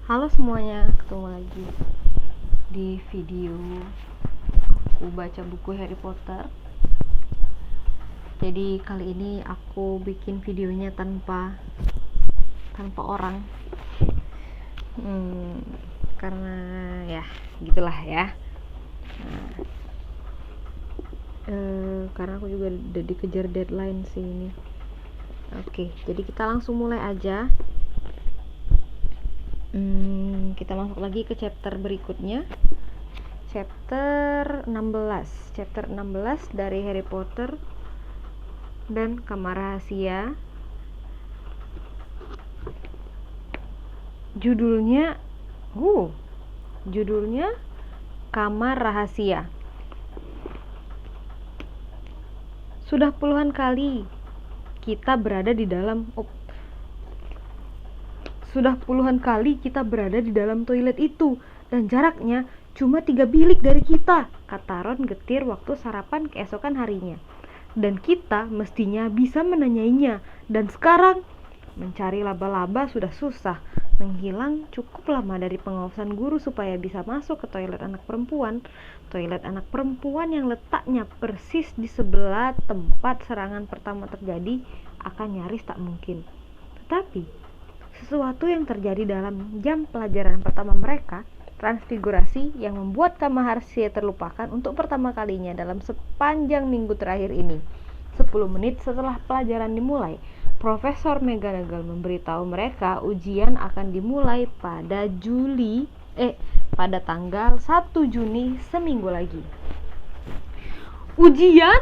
Halo semuanya, ketemu lagi di video aku baca buku Harry Potter. Jadi kali ini aku bikin videonya tanpa orang, karena ya gitulah ya. Karena aku juga udah dikejar deadline sih ini. Oke, jadi kita langsung mulai aja. Kita masuk lagi ke chapter berikutnya, chapter 16 dari Harry Potter dan Kamar Rahasia. Judulnya Kamar Rahasia. Sudah puluhan kali kita berada di dalam toilet itu, dan jaraknya cuma 3 bilik dari kita, kata Ron getir waktu sarapan keesokan harinya. Dan kita mestinya bisa menanyainya. Dan sekarang mencari laba-laba sudah susah. Menghilang cukup lama dari pengawasan guru supaya bisa masuk ke toilet anak perempuan. Toilet anak perempuan yang letaknya persis di sebelah tempat serangan pertama terjadi akan nyaris tak mungkin. Tetapi sesuatu yang terjadi dalam jam pelajaran pertama mereka, transfigurasi yang membuat Kamar Rahasia terlupakan untuk pertama kalinya dalam sepanjang minggu terakhir ini. 10 menit setelah pelajaran dimulai, Profesor McGonagall memberitahu mereka ujian akan dimulai pada tanggal 1 Juni, seminggu lagi. Ujian?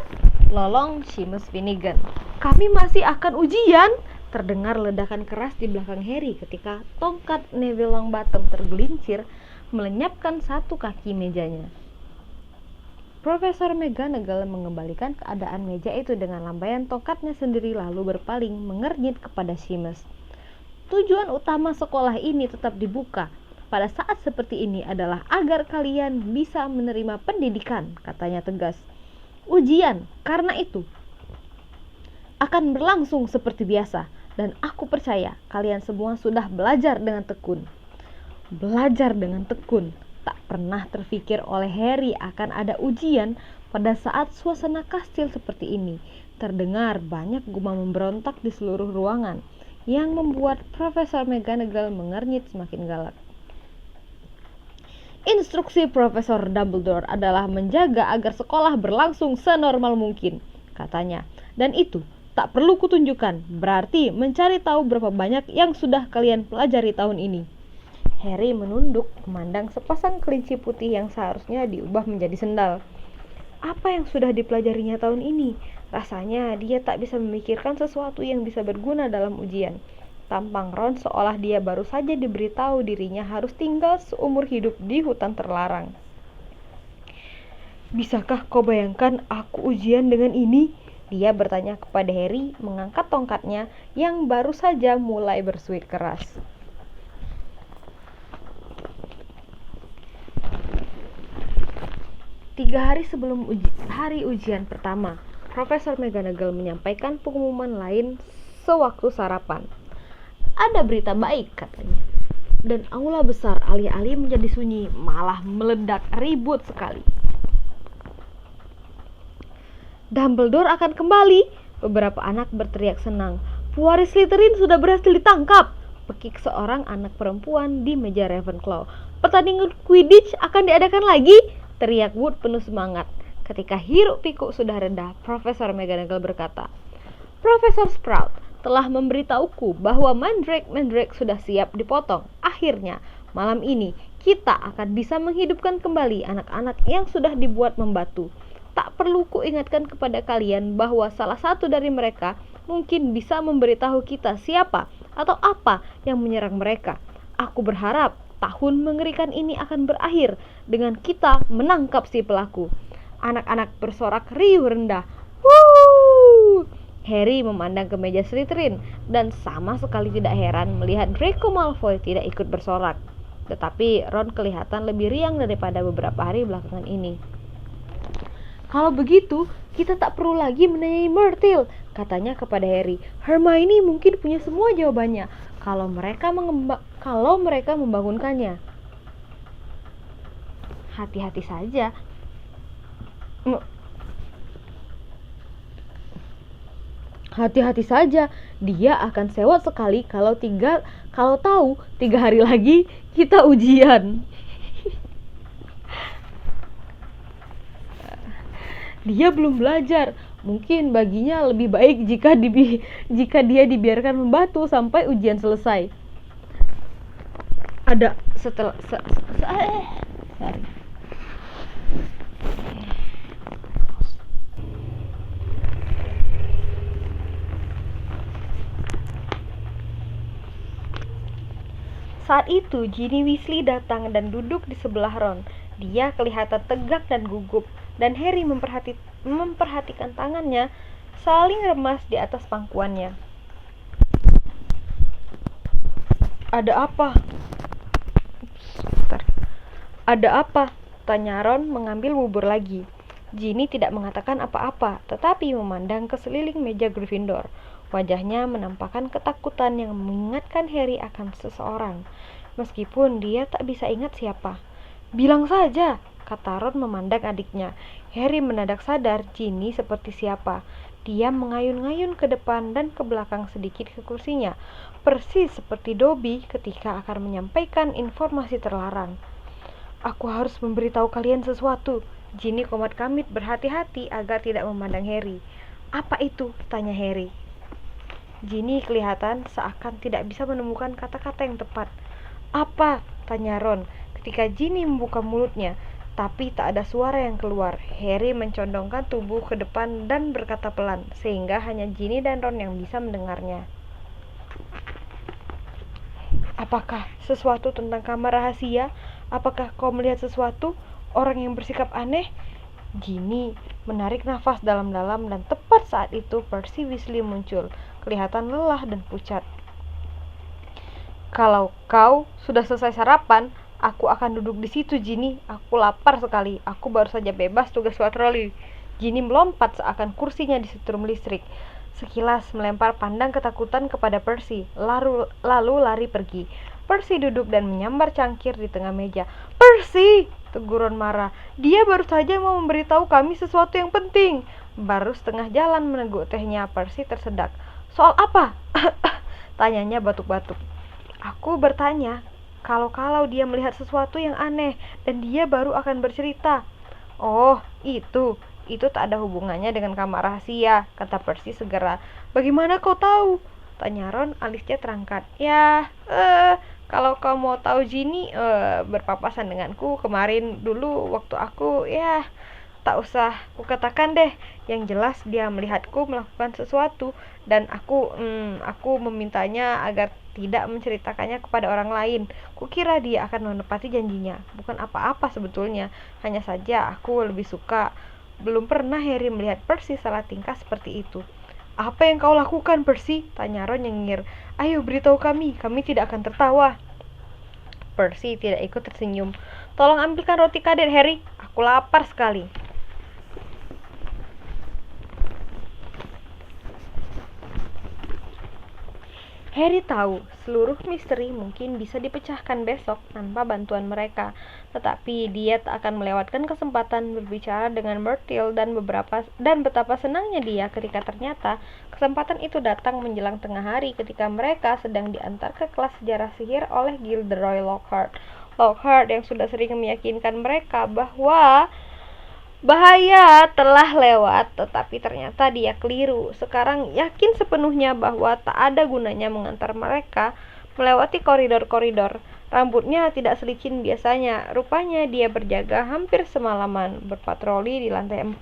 Lolong Seamus Finnegan. Kami masih akan ujian? Terdengar ledakan keras di belakang Harry ketika tongkat Neville Longbottom tergelincir melenyapkan satu kaki mejanya. Profesor McGonagall mengembalikan keadaan meja itu dengan lambaian tongkatnya sendiri lalu berpaling mengernyit kepada Seamus. Tujuan utama sekolah ini tetap dibuka pada saat seperti ini adalah agar kalian bisa menerima pendidikan, katanya tegas. Ujian, karena itu, akan berlangsung seperti biasa. Dan aku percaya kalian semua sudah belajar dengan tekun. Belajar dengan tekun. Tak pernah terfikir oleh Harry akan ada ujian pada saat suasana kastil seperti ini. Terdengar banyak gumam memberontak di seluruh ruangan yang membuat Profesor McGonagall mengernyit semakin galak. Instruksi Profesor Dumbledore adalah menjaga agar sekolah berlangsung senormal mungkin, katanya. Dan itu tak perlu kutunjukkan, berarti mencari tahu berapa banyak yang sudah kalian pelajari tahun ini. Harry menunduk memandang sepasang kelinci putih yang seharusnya diubah menjadi sendal. Apa yang sudah dipelajarinya tahun ini? Rasanya dia tak bisa memikirkan sesuatu yang bisa berguna dalam ujian. Tampang Ron seolah dia baru saja diberitahu dirinya harus tinggal seumur hidup di hutan terlarang. Bisakah kau bayangkan aku ujian dengan ini? Dia bertanya kepada Harry mengangkat tongkatnya yang baru saja mulai bersuit keras. Tiga hari sebelum hari ujian pertama, Profesor McGonagall menyampaikan pengumuman lain sewaktu sarapan. Ada berita baik, katanya. Dan aula besar alih-alih menjadi sunyi, malah meledak ribut sekali. Dumbledore akan kembali. Beberapa anak berteriak senang. Pewaris Slytherin sudah berhasil ditangkap, pekik seorang anak perempuan di meja Ravenclaw. Pertandingan Quidditch akan diadakan lagi, teriak Wood penuh semangat. Ketika hiruk pikuk sudah reda, Profesor McGonagall berkata, Profesor Sprout telah memberitahuku bahwa Mandrake sudah siap dipotong. Akhirnya, malam ini kita akan bisa menghidupkan kembali anak-anak yang sudah dibuat membatu. Tak perlu kuingatkan kepada kalian bahwa salah satu dari mereka mungkin bisa memberitahu kita siapa atau apa yang menyerang mereka. Aku berharap tahun mengerikan ini akan berakhir dengan kita menangkap si pelaku. Anak-anak bersorak riuh rendah. Wuh! Harry memandang ke meja Slytherin dan sama sekali tidak heran melihat Draco Malfoy tidak ikut bersorak. Tetapi Ron kelihatan lebih riang daripada beberapa hari belakangan ini. Kalau begitu, kita tak perlu lagi menanyai Myrtle, katanya kepada Harry. Hermione mungkin punya semua jawabannya. kalau mereka membangunkannya. Hati-hati saja. Hati-hati saja, dia akan sewot sekali kalau tahu 3 hari lagi kita ujian. Dia belum belajar. Mungkin baginya lebih baik jika dia dibiarkan membatu sampai ujian selesai. Saat itu Ginny Weasley datang dan duduk di sebelah Ron. Dia kelihatan tegak dan gugup, dan Harry memperhatikan tangannya saling remas di atas pangkuannya. Ada apa? Ada apa? Tanya Ron mengambil bubur lagi. Ginny tidak mengatakan apa-apa, tetapi memandang ke seliling meja Gryffindor. Wajahnya menampakkan ketakutan yang mengingatkan Harry akan seseorang, meskipun dia tak bisa ingat siapa. Bilang saja, kata Ron memandang adiknya. Harry mendadak sadar Ginny seperti siapa. Dia mengayun-ngayun ke depan dan ke belakang sedikit ke kursinya, persis seperti Dobby ketika akan menyampaikan informasi terlarang. Aku harus memberitahu kalian sesuatu. Ginny komat-kamit berhati-hati agar tidak memandang Harry. Apa itu? Tanya Harry. Ginny kelihatan seakan tidak bisa menemukan kata-kata yang tepat. Apa? Tanya Ron ketika Ginny membuka mulutnya, tapi tak ada suara yang keluar. Harry mencondongkan tubuh ke depan dan berkata pelan, sehingga hanya Ginny dan Ron yang bisa mendengarnya. Apakah sesuatu tentang kamar rahasia? Apakah kau melihat sesuatu? Orang yang bersikap aneh? Ginny menarik nafas dalam-dalam dan tepat saat itu Percy Weasley muncul, kelihatan lelah dan pucat. Kalau kau sudah selesai sarapan, aku akan duduk di situ, Ginny. Aku lapar sekali. Aku baru saja bebas tugas patroli. Ginny melompat seakan kursinya disetrum listrik. Sekilas melempar pandang ketakutan kepada Percy, lalu lari pergi. Percy duduk dan menyambar cangkir di tengah meja. Percy! Tegur Ron marah. Dia baru saja mau memberitahu kami sesuatu yang penting. Baru setengah jalan meneguk tehnya, Percy tersedak. Soal apa? Tanyanya batuk-batuk. Aku bertanya, kalau dia melihat sesuatu yang aneh dan dia baru akan bercerita. Oh, itu tak ada hubungannya dengan kamar rahasia, kata Percy segera. Bagaimana kau tahu? Tanya Ron, alisnya terangkat. Kalau kau mau tahu, Ginny berpapasan denganku kemarin dulu waktu aku, tak usah kukatakan deh. Yang jelas dia melihatku melakukan sesuatu dan aku memintanya agar tidak menceritakannya kepada orang lain. Kukira dia akan menepati janjinya. Bukan apa-apa sebetulnya. Hanya saja aku lebih suka. Belum pernah Harry melihat Percy salah tingkah seperti itu. Apa yang kau lakukan, Percy? Tanya Ron nyengir. Ayo beritahu kami tidak akan tertawa. Percy tidak ikut tersenyum. Tolong ambilkan roti kadet, Harry. Aku lapar sekali. Harry tahu seluruh misteri mungkin bisa dipecahkan besok tanpa bantuan mereka, tetapi dia tak akan melewatkan kesempatan berbicara dengan Myrtle dan betapa senangnya dia ketika ternyata kesempatan itu datang menjelang tengah hari ketika mereka sedang diantar ke kelas sejarah sihir oleh Gilderoy Lockhart. Lockhart yang sudah sering meyakinkan mereka bahwa bahaya telah lewat, tetapi ternyata dia keliru. Sekarang yakin sepenuhnya bahwa tak ada gunanya mengantar mereka melewati koridor-koridor. Rambutnya tidak selicin biasanya. Rupanya dia berjaga hampir semalaman, berpatroli di lantai 4.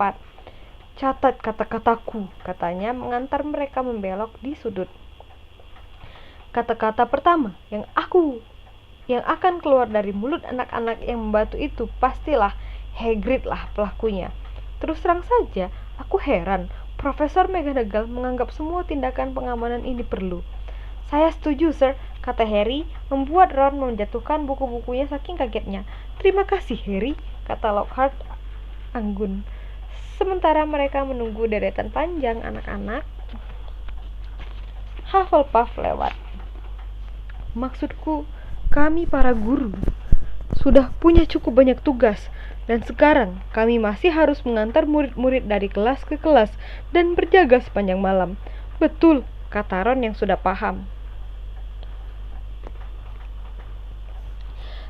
Catat kata-kataku, katanya mengantar mereka membelok di sudut. Kata-kata pertama yang akan keluar dari mulut anak-anak yang membatu itu pastilah Hagrid lah pelakunya. Terus terang saja, aku heran Profesor McGonagall menganggap semua tindakan pengamanan ini perlu. Saya setuju, Sir, kata Harry, membuat Ron menjatuhkan buku-bukunya saking kagetnya. Terima kasih, Harry, kata Lockhart anggun. Sementara mereka menunggu deretan panjang anak-anak Hufflepuff lewat. Maksudku, kami para guru sudah punya cukup banyak tugas, dan sekarang kami masih harus mengantar murid-murid dari kelas ke kelas dan berjaga sepanjang malam. Betul, kata Ron yang sudah paham.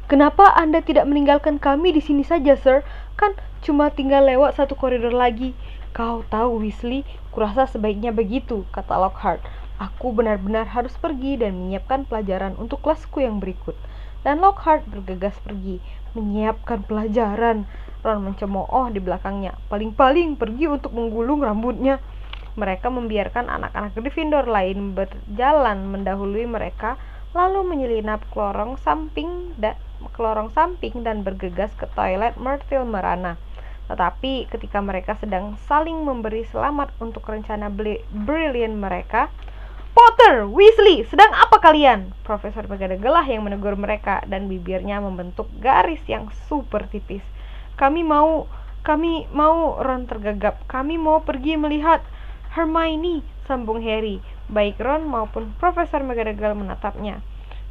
Kenapa Anda tidak meninggalkan kami di sini saja, Sir? Kan cuma tinggal lewat satu koridor lagi. Kau tahu, Weasley, kurasa sebaiknya begitu, kata Lockhart. Aku benar-benar harus pergi dan menyiapkan pelajaran untuk kelasku yang berikut. Dan Lockhart bergegas pergi, menyiapkan pelajaran. Ron mencemooh di belakangnya. Paling-paling pergi untuk menggulung rambutnya. Mereka membiarkan anak-anak Gryffindor lain berjalan mendahului mereka, lalu menyelinap ke lorong samping dan bergegas ke toilet Myrtle Merana. Tetapi ketika mereka sedang saling memberi selamat untuk rencana brilian mereka, Potter, Weasley, sedang apa kalian? Profesor McGonagall lah yang menegur mereka, dan bibirnya membentuk garis yang super tipis. Kami mau, Ron tergagap. Kami mau pergi melihat Hermione, sambung Harry. Baik Ron maupun Profesor McGonagall menatapnya.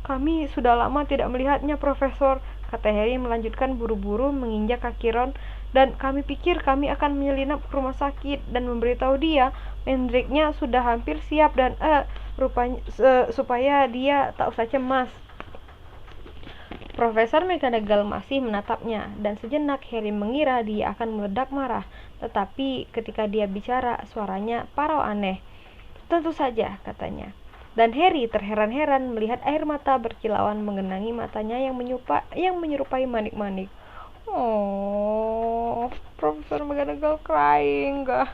Kami sudah lama tidak melihatnya, Profesor, kata Harry melanjutkan buru-buru menginjak kaki Ron, dan kami pikir kami akan menyelinap ke rumah sakit dan memberitahu dia Mandrake-nya sudah hampir siap dan supaya dia tak usah cemas. Profesor McGonagall masih menatapnya, dan sejenak Harry mengira dia akan meledak marah, tetapi ketika dia bicara, suaranya parau aneh. Tentu saja, katanya. Dan Harry terheran-heran melihat air mata berkilauan menggenangi matanya yang menyerupai manik-manik. Oh, Profesor McGonagall crying, gak?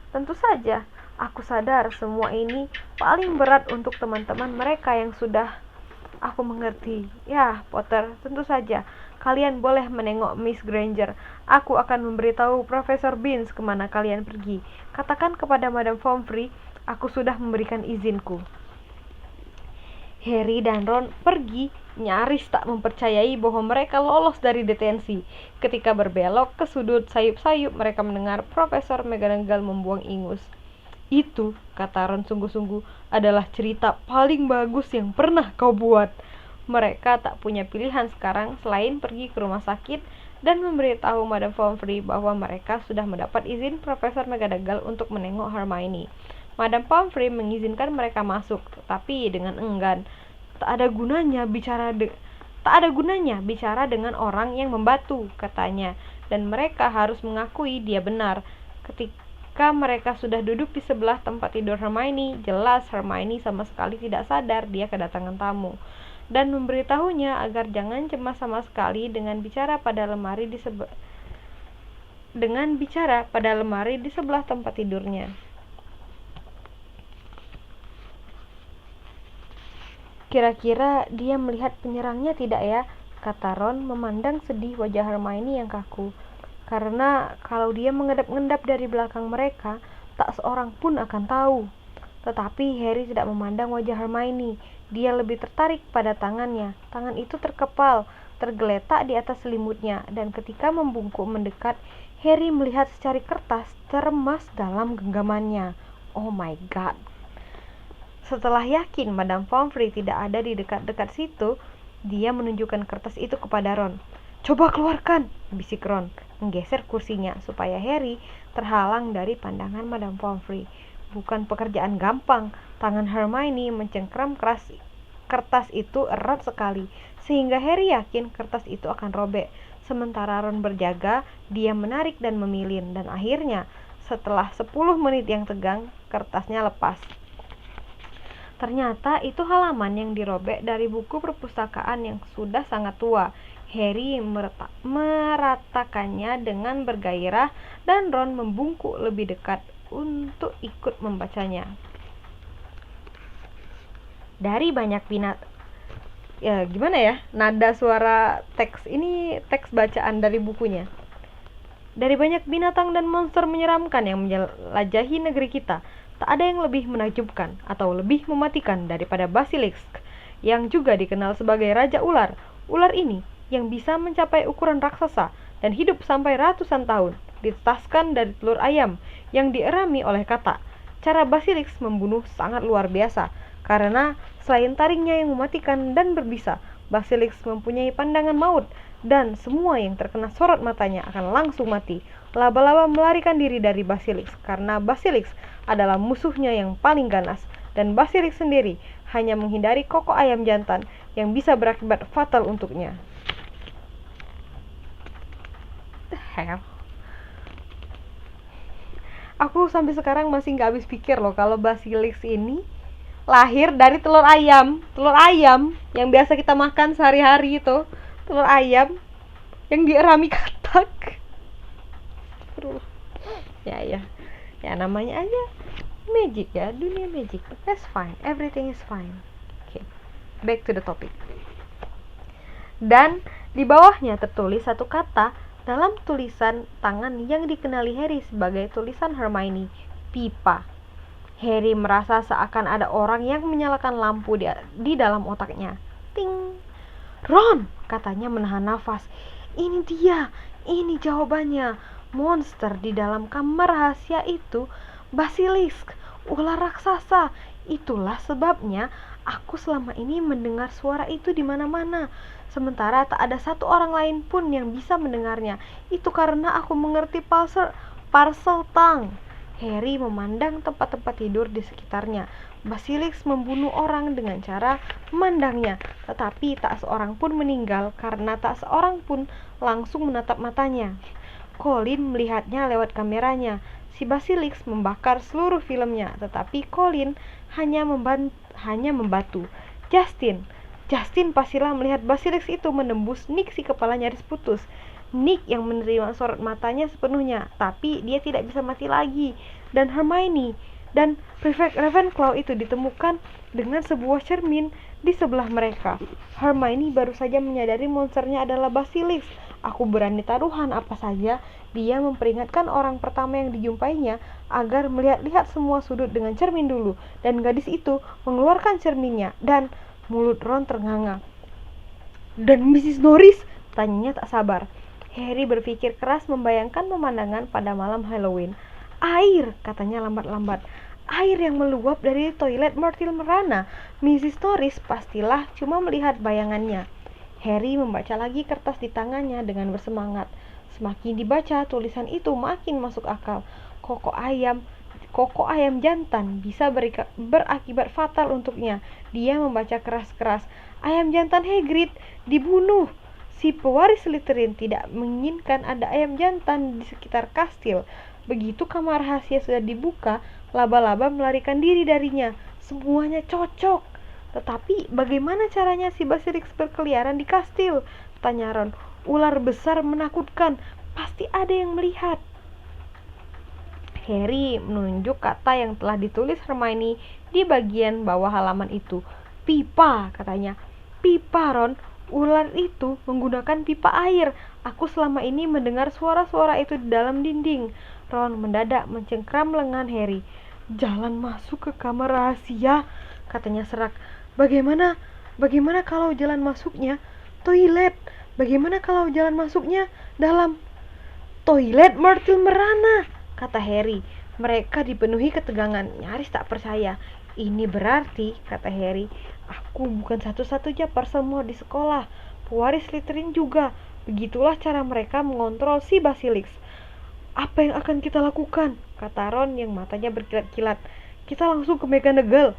Tentu saja, aku sadar semua ini paling berat untuk teman-teman mereka yang sudah aku mengerti. Ya, Potter, tentu saja. Kalian boleh menengok Miss Granger. Aku akan memberitahu Profesor Binns kemana kalian pergi. Katakan kepada Madame Pomfrey, aku sudah memberikan izinku. Harry dan Ron pergi, nyaris tak mempercayai bahwa mereka lolos dari detensi. Ketika berbelok ke sudut sayup-sayup, mereka mendengar Profesor McGonagall membuang ingus. Itu, kata Ron sungguh-sungguh, adalah cerita paling bagus yang pernah kau buat. Mereka tak punya pilihan sekarang selain pergi ke rumah sakit dan memberitahu Madame Pomfrey bahwa mereka sudah mendapat izin Profesor McGonagall untuk menengok Hermione. Madame Pomfrey mengizinkan mereka masuk, tetapi dengan enggan. Tak ada gunanya bicara dengan orang yang membatu, katanya, dan mereka harus mengakui dia benar. Ketika mereka sudah duduk di sebelah tempat tidur Hermione, jelas Hermione sama sekali tidak sadar dia kedatangan tamu, dan memberitahunya agar jangan cemas sama sekali dengan bicara pada lemari di sebelah tempat tidurnya. Kira-kira dia melihat penyerangnya tidak ya? Kata Ron memandang sedih wajah Hermione yang kaku. Karena kalau dia mengendap-endap dari belakang mereka, tak seorang pun akan tahu. Tetapi Harry tidak memandang wajah Hermione. Dia lebih tertarik pada tangannya. Tangan itu terkepal, tergeletak di atas selimutnya, dan ketika membungkuk mendekat, Harry melihat secari kertas teremas dalam genggamannya. Oh my god. Setelah yakin Madame Pomfrey tidak ada di dekat-dekat situ, dia menunjukkan kertas itu kepada Ron. Coba keluarkan, bisik Ron, menggeser kursinya supaya Harry terhalang dari pandangan Madame Pomfrey. Bukan pekerjaan gampang. Tangan Hermione mencengkram kertas itu erat sekali, sehingga Harry yakin kertas itu akan robek. Sementara Ron berjaga, dia menarik dan memilin, dan akhirnya, setelah 10 menit yang tegang, kertasnya lepas. Ternyata itu halaman yang dirobek dari buku perpustakaan yang sudah sangat tua. Harry meratakannya dengan bergairah, dan Ron membungkuk lebih dekat untuk ikut membacanya. Dari banyak nada suara teks ini teks bacaan dari bukunya. Dari banyak binatang dan monster menyeramkan yang menjelajahi negeri kita, tak ada yang lebih menakjubkan atau lebih mematikan daripada Basilisk, yang juga dikenal sebagai Raja Ular. Ular ini, yang bisa mencapai ukuran raksasa dan hidup sampai ratusan tahun, ditetaskan dari telur ayam yang dierami oleh katak. Cara Basilisk membunuh sangat luar biasa, karena selain taringnya yang mematikan dan berbisa, Basilisk mempunyai pandangan maut, dan semua yang terkena sorot matanya akan langsung mati. Laba-laba melarikan diri dari Basilisk, karena Basilisk adalah musuhnya yang paling ganas, dan Basilisk sendiri hanya menghindari koko ayam jantan yang bisa berakibat fatal untuknya. The hell? Aku sampai sekarang masih nggak habis pikir loh kalau Basilisk ini lahir dari telur ayam yang biasa kita makan sehari-hari itu, telur ayam yang dierami katak. Ya namanya aja magic ya, dunia magic. That's fine, everything is fine. Okay, back to the topic. Dan di bawahnya tertulis satu kata dalam tulisan tangan yang dikenali Harry sebagai tulisan Hermione, pipa. Harry merasa seakan ada orang yang menyalakan lampu di dalam otaknya. Ting. Ron, katanya menahan nafas. Ini dia, ini jawabannya. Monster di dalam kamar rahasia itu, Basilisk, ular raksasa. Itulah sebabnya aku selama ini mendengar suara itu di mana-mana. Sementara tak ada satu orang lain pun yang bisa mendengarnya. Itu karena aku mengerti Parseltongue. Harry memandang tempat-tempat tidur di sekitarnya. Basilisk membunuh orang dengan cara memandangnya, tetapi tak seorang pun meninggal karena tak seorang pun langsung menatap matanya. Colin melihatnya lewat kameranya. Si Basilisk membakar seluruh filmnya, tetapi Colin hanya membatu. Justin pastilah melihat Basilisk itu menembus Nick si kepala nyaris putus. Nick yang menerima sorot matanya sepenuhnya, tapi dia tidak bisa mati lagi. Dan Hermione dan Prefect Ravenclaw itu ditemukan dengan sebuah cermin di sebelah mereka. Hermione baru saja menyadari monsternya adalah Basilisk. Aku berani taruhan apa saja dia memperingatkan orang pertama yang dijumpainya agar melihat-lihat semua sudut dengan cermin dulu. Dan gadis itu mengeluarkan cerminnya dan mulut Ron ternganga. Dan Mrs. Norris? Tanyanya tak sabar. Harry berpikir keras membayangkan pemandangan pada malam Halloween. Air, katanya lambat-lambat. Air yang meluap dari toilet Myrtle Merana. Mrs. Norris pastilah cuma melihat bayangannya. Harry membaca lagi kertas di tangannya dengan bersemangat. Semakin dibaca, tulisan itu makin masuk akal. Koko ayam jantan bisa berakibat fatal untuknya. Dia membaca keras-keras. Ayam jantan Hagrid dibunuh. Si pewaris Slytherin tidak menginginkan ada ayam jantan di sekitar kastil. Begitu kamar rahasia sudah dibuka, laba-laba melarikan diri darinya. Semuanya cocok. Tetapi bagaimana caranya si Basilisk berkeliaran di kastil? Tanya Ron. Ular besar menakutkan. Pasti ada yang melihat. Harry menunjuk kata yang telah ditulis Hermione di bagian bawah halaman itu. Pipa, katanya. Pipa, Ron. Ular itu menggunakan pipa air. Aku selama ini mendengar suara-suara itu di dalam dinding. Ron mendadak mencengkram lengan Harry. Jalan masuk ke kamar rahasia, katanya serak. Bagaimana kalau jalan masuknya toilet? Bagaimana kalau jalan masuknya dalam toilet Myrtle Merana? Kata Harry. Mereka dipenuhi ketegangan, nyaris tak percaya. Ini berarti, kata Harry, aku bukan satu-satunya Parselmore di sekolah. Pewaris Slytherin juga. Begitulah cara mereka mengontrol si Basilisk. Apa yang akan kita lakukan? Kata Ron yang matanya berkilat-kilat. Kita langsung ke McGonagall.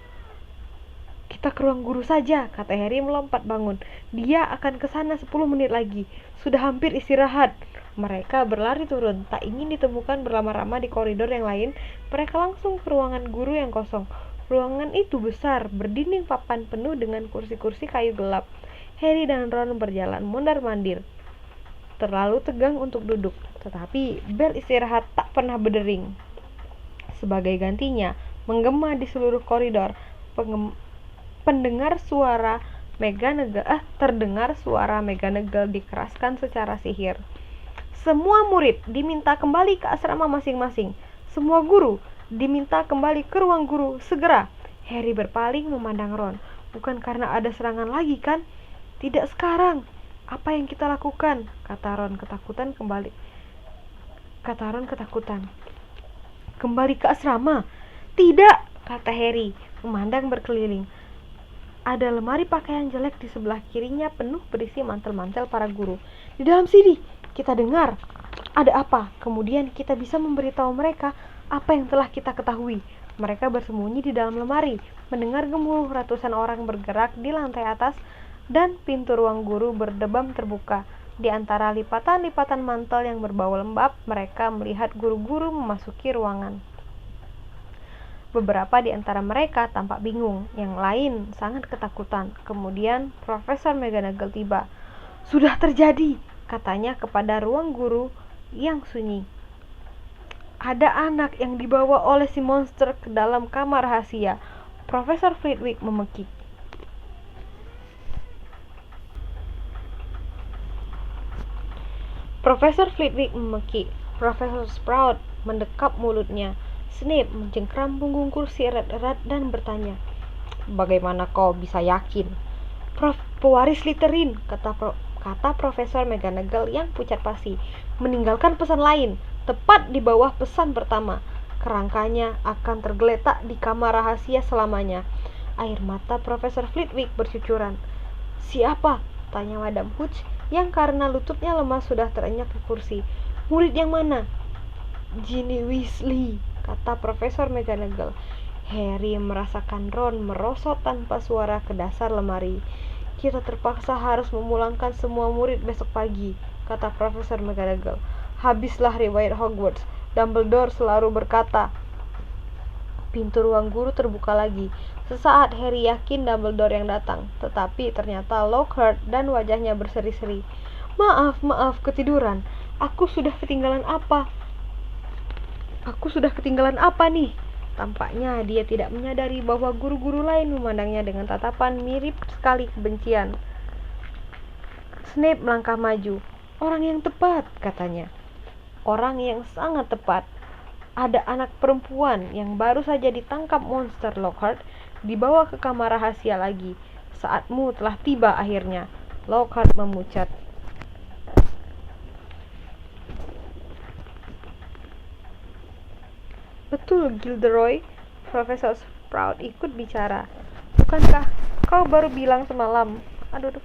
Kita ke ruang guru saja, kata Harry melompat bangun. Dia akan ke sana 10 menit lagi. Sudah hampir istirahat. Mereka berlari turun, tak ingin ditemukan berlama-lama di koridor yang lain. Mereka langsung ke ruangan guru yang kosong. Ruangan itu besar, berdinding papan penuh dengan kursi-kursi kayu gelap. Harry dan Ron berjalan mondar-mandir. Terlalu tegang untuk duduk, tetapi bel istirahat tak pernah berdering. Sebagai gantinya, menggema di seluruh koridor. Terdengar suara McGonagall dikeraskan secara sihir. Semua murid diminta kembali ke asrama masing-masing. Semua guru diminta kembali ke ruang guru segera. Harry berpaling memandang Ron. Bukan karena ada serangan lagi kan? Tidak sekarang. Apa yang kita lakukan? Kata Ron ketakutan. Kembali ke asrama. Tidak, kata Harry, memandang berkeliling. Ada lemari pakaian jelek di sebelah kirinya penuh berisi mantel-mantel para guru. Di dalam sini, kita dengar. Ada apa? Kemudian kita bisa memberitahu mereka apa yang telah kita ketahui. Mereka bersembunyi di dalam lemari, mendengar gemuruh ratusan orang bergerak di lantai atas, dan pintu ruang guru berdebam terbuka. Di antara lipatan-lipatan mantel yang berbau lembab, mereka melihat guru-guru memasuki ruangan. Beberapa di antara mereka tampak bingung, yang lain sangat ketakutan. Kemudian Profesor McGonagall tiba. Sudah terjadi, katanya kepada ruang guru yang sunyi. Ada anak yang dibawa oleh si monster ke dalam kamar rahasia. Profesor Flitwick memekik. Profesor Sprout mendekap mulutnya. Snape mencengkram punggung kursi erat-erat dan bertanya, bagaimana kau bisa yakin? Pewaris Slytherin, kata Profesor McGonagall yang pucat pasi, meninggalkan pesan lain, tepat di bawah pesan pertama. Kerangkanya akan tergeletak di kamar rahasia selamanya. Air mata Profesor Flitwick bercucuran. Siapa? Tanya Madam Hooch, yang karena lututnya lemas sudah terenyak di kursi. Murid yang mana? Ginny Weasley, kata Profesor McGonagall. Harry merasakan Ron merosot tanpa suara ke dasar lemari. Kita terpaksa harus memulangkan semua murid besok pagi, kata Profesor McGonagall. Habislah riwayat Hogwarts. Dumbledore selalu berkata. Pintu ruang guru terbuka lagi. Sesaat Harry yakin Dumbledore yang datang, tetapi ternyata Lockhart dan wajahnya berseri-seri. Maaf, ketiduran. Aku sudah ketinggalan apa nih? Tampaknya dia tidak menyadari bahwa guru-guru lain memandangnya dengan tatapan mirip sekali kebencian. Snape melangkah maju. Orang yang tepat, katanya. Orang yang sangat tepat. Ada anak perempuan yang baru saja ditangkap monster Lockhart, dibawa ke kamar rahasia lagi. Saatmu telah tiba akhirnya. Lockhart memucat. Betul, Gilderoy. Profesor Sprout ikut bicara. Bukankah kau baru bilang semalam? Aduh.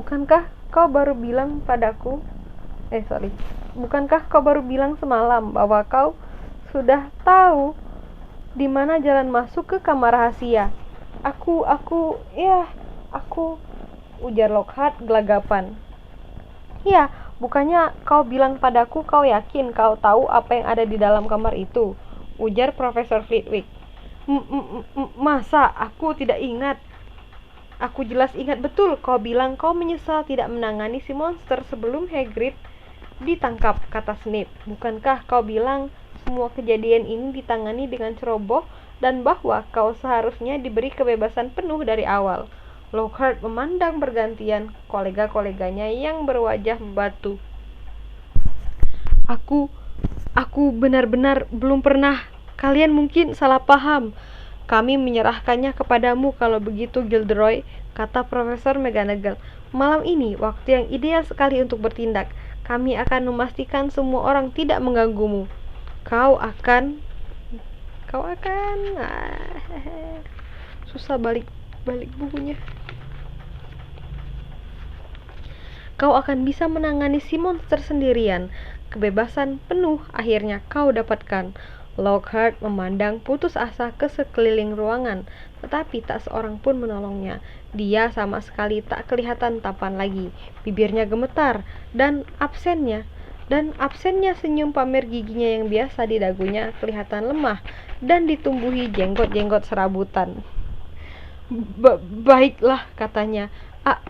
Bukankah kau baru bilang semalam bahwa kau sudah tahu di mana jalan masuk ke kamar rahasia? Aku, ujar Lockhart gelagapan. Ya, bukannya kau bilang padaku kau yakin kau tahu apa yang ada di dalam kamar itu? Ujar Profesor Flitwick. Masa aku tidak ingat? Aku jelas ingat betul kau bilang kau menyesal tidak menangani si monster sebelum Hagrid ditangkap, kata Snape. Bukankah kau bilang semua kejadian ini ditangani dengan ceroboh dan bahwa kau seharusnya diberi kebebasan penuh dari awal? Lockhart memandang bergantian kolega-koleganya yang berwajah batu. Aku benar-benar belum pernah. Kalian mungkin salah paham. Kami menyerahkannya kepadamu kalau begitu, Gilderoy, kata Profesor McGonagall. Malam ini waktu yang ideal sekali untuk bertindak. Kami akan memastikan semua orang tidak mengganggumu. Kau akan susah balik bukunya. Kau akan bisa menangani si monster sendirian. Kebebasan penuh akhirnya kau dapatkan. Lockhart memandang putus asa ke sekeliling ruangan, tetapi tak seorang pun menolongnya. Dia sama sekali tak kelihatan tampan lagi. Bibirnya gemetar dan absennya senyum pamer giginya yang biasa di dagunya kelihatan lemah dan ditumbuhi jenggot-jenggot serabutan. Baiklah, katanya.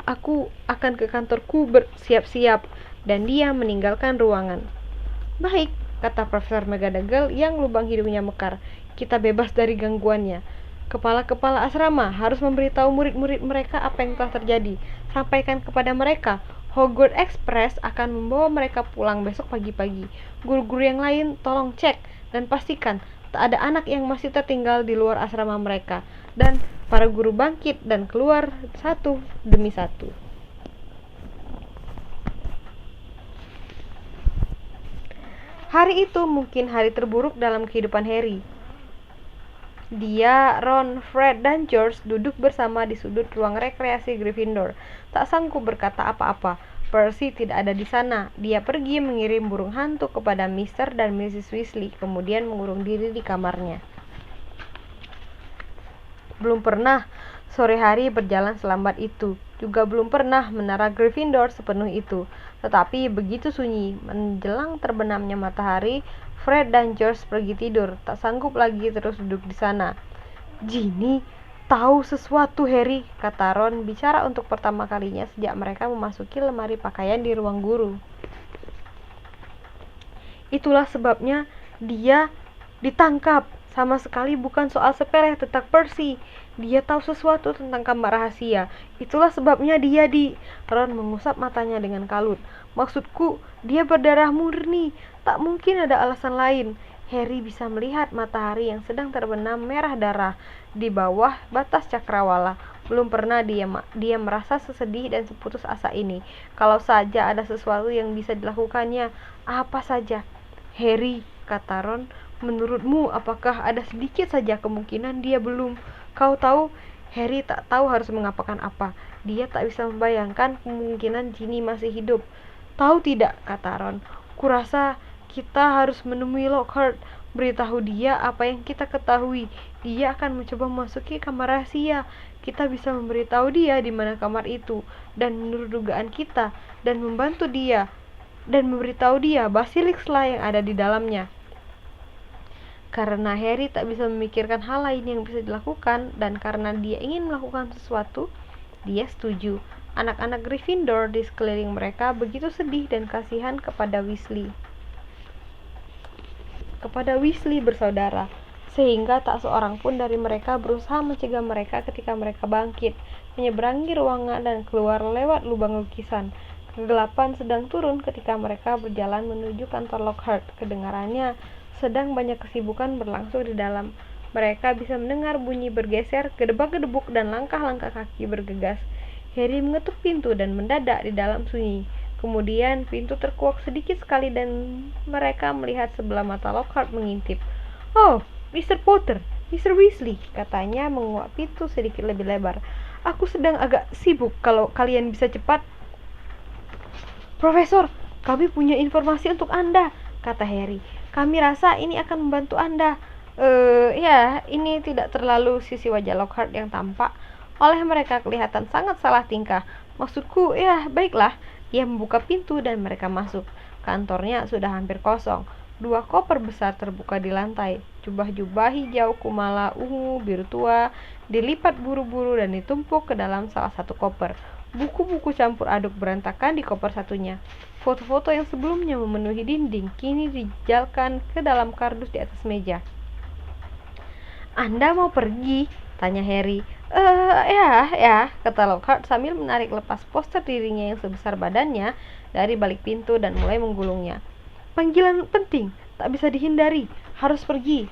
Aku akan ke kantorku bersiap-siap. Dan dia meninggalkan ruangan. Baik, kata Profesor McGonagall yang lubang hidungnya mekar. Kita bebas dari gangguannya. Kepala-kepala asrama harus memberitahu murid-murid mereka apa yang telah terjadi. Sampaikan kepada mereka, Hogwarts Express akan membawa mereka pulang besok pagi-pagi. Guru-guru yang lain tolong cek dan pastikan tak ada anak yang masih tertinggal di luar asrama mereka. Dan para guru bangkit dan keluar satu demi satu. Hari itu mungkin hari terburuk dalam kehidupan Harry. Dia, Ron, Fred, dan George duduk bersama di sudut ruang rekreasi Gryffindor. Tak sanggup berkata apa-apa. Percy tidak ada di sana. Dia pergi mengirim burung hantu kepada Mr. dan Mrs. Weasley, kemudian mengurung diri di kamarnya. Belum pernah sore hari berjalan selambat itu. Juga belum pernah menara Gryffindor sepenuh itu. Tetapi begitu sunyi, menjelang terbenamnya matahari, Fred dan George pergi tidur, tak sanggup lagi terus duduk di sana. "Ginny tahu sesuatu, Harry," kata Ron bicara untuk pertama kalinya sejak mereka memasuki lemari pakaian di ruang guru. "Itulah sebabnya dia ditangkap. Sama sekali bukan soal sepele tentang Percy. Dia tahu sesuatu tentang kamar rahasia. Itulah sebabnya dia di..." Ron mengusap matanya dengan kalut. "Maksudku, dia berdarah murni. Tak mungkin ada alasan lain." Harry bisa melihat matahari yang sedang terbenam merah darah di bawah batas cakrawala. Belum pernah dia merasa sesedih dan seputus asa ini. Kalau saja ada sesuatu yang bisa dilakukannya, apa saja. "Harry," kata Ron, "menurutmu apakah ada sedikit saja kemungkinan dia belum?" Kau tahu, Harry tak tahu harus mengapakan apa. Dia tak bisa membayangkan kemungkinan Ginny masih hidup. "Tahu tidak," kata Ron, "kurasa kita harus menemui Lockhart, beritahu dia apa yang kita ketahui. Dia akan mencoba memasuki kamar rahasia. Kita bisa memberitahu dia di mana kamar itu, dan menurut dugaan kita, dan membantu dia, dan memberitahu dia Basilisk lah yang ada di dalamnya." Karena Harry tak bisa memikirkan hal lain yang bisa dilakukan, dan karena dia ingin melakukan sesuatu, dia setuju. Anak-anak Gryffindor di sekeliling mereka begitu sedih dan kasihan kepada Weasley bersaudara, sehingga tak seorang pun dari mereka berusaha mencegah mereka ketika mereka bangkit, menyeberangi ruangan dan keluar lewat lubang lukisan. Kegelapan sedang turun ketika mereka berjalan menuju kantor Lockhart. Kedengarannya sedang banyak kesibukan berlangsung di dalam. Mereka bisa mendengar bunyi bergeser, gedebak-gedebuk, dan langkah-langkah kaki bergegas. Harry mengetuk pintu dan mendadak di dalam sunyi. Kemudian pintu terkuak sedikit sekali dan mereka melihat sebelah mata Lockhart mengintip. "Oh, Mr. Potter, Mr. Weasley," katanya menguak pintu sedikit lebih lebar. "Aku sedang agak sibuk, kalau kalian bisa cepat." "Profesor, kami punya informasi untuk Anda," kata Harry. "Kami rasa ini akan membantu Anda." Ya, ini tidak terlalu." Sisi wajah Lockhart yang tampak oleh mereka kelihatan sangat salah tingkah. "Maksudku, ya, baiklah." Dia membuka pintu dan mereka masuk. Kantornya sudah hampir kosong. 2 koper besar terbuka di lantai. Jubah-jubah hijau kumala ungu biru tua dilipat buru-buru dan ditumpuk ke dalam salah satu koper. Buku-buku campur aduk berantakan di koper satunya. Foto-foto yang sebelumnya memenuhi dinding kini dijalkan ke dalam kardus di atas meja. "Anda mau pergi?" tanya Harry. Ya," kata Lockhart sambil menarik lepas poster dirinya yang sebesar badannya dari balik pintu dan mulai menggulungnya. "Panggilan penting, tak bisa dihindari, harus pergi."